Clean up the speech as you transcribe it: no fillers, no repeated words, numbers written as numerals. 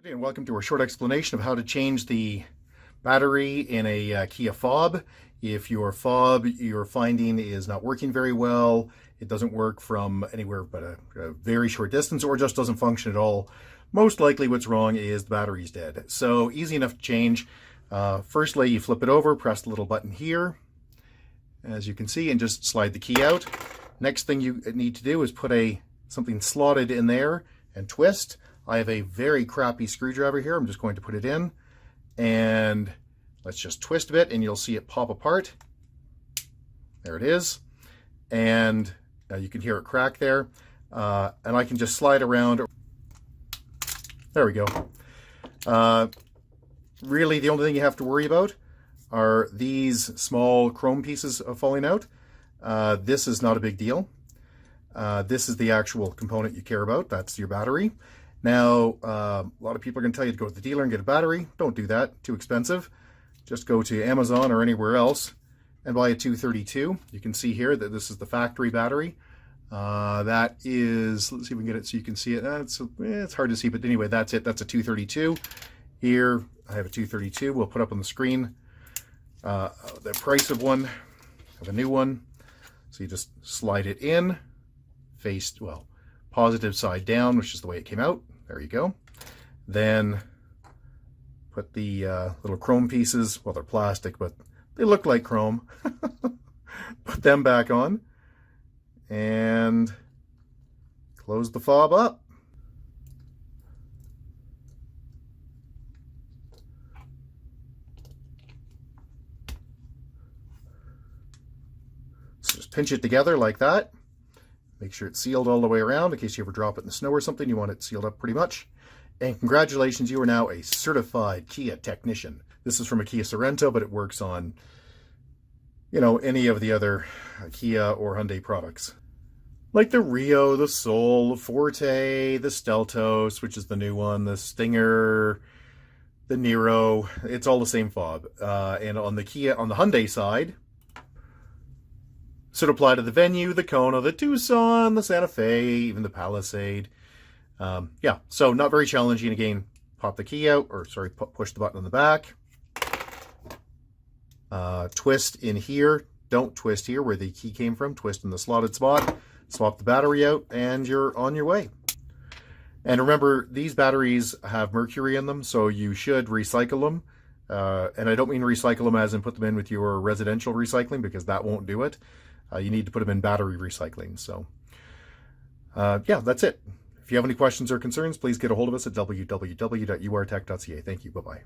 And welcome to a short explanation of how to change the battery in a Kia FOB. If your FOB you're finding is not working very well, it doesn't work from anywhere but a very short distance, or just doesn't function at all, most likely what's wrong is the battery's dead. So easy enough to change. Firstly, you flip it over, press the little button here, as you can see, and just slide the key out. Next thing you need to do is put something slotted in there and twist. I have a very crappy screwdriver here. I'm just going to put it in, and let's just twist a bit and you'll see it pop apart. There it is. And you can hear it crack there. And I can just slide around. There we go. Really, the only thing you have to worry about are these small chrome pieces falling out. This is not a big deal. This is the actual component you care about. That's your battery. Now, a lot of people are going to tell you to go to the dealer and get a battery. Don't do that. Too expensive. Just go to Amazon or anywhere else and buy a 232. You can see here that this is the factory battery. That is, let's see if we can get it so you can see it. It's hard to see, but anyway, that's it. That's a 232. Here, I have a 232. We'll put up on the screen the price of one, of a new one. So you just slide it in, positive side down, which is the way it came out. There you go. Then put the little chrome pieces, well, they're plastic, but they look like chrome. Put them back on and close the fob up. So just pinch it together like that. Make sure it's sealed all the way around in case you ever drop it in the snow or something. You want it sealed up pretty much. And congratulations, you are now a certified Kia technician. This is from a Kia Sorento, but it works on, any of the other Kia or Hyundai products. Like the Rio, the Soul, the Forte, the Steltos, which is the new one, the Stinger, the Niro. It's all the same fob. And on the Hyundai side, should apply to the Venue, the Kona, the Tucson, the Santa Fe, even the Palisade. Yeah, so not very challenging. Again, pop the key out, push the button on the back. Twist in here. Don't twist here where the key came from. Twist in the slotted spot. Swap the battery out, and you're on your way. And remember, these batteries have mercury in them, so you should recycle them. And I don't mean recycle them as in put them in with your residential recycling, because that won't do it. You need to put them in battery recycling. So, yeah, that's it. If you have any questions or concerns, please get a hold of us at www.urtech.ca. Thank you. Bye-bye.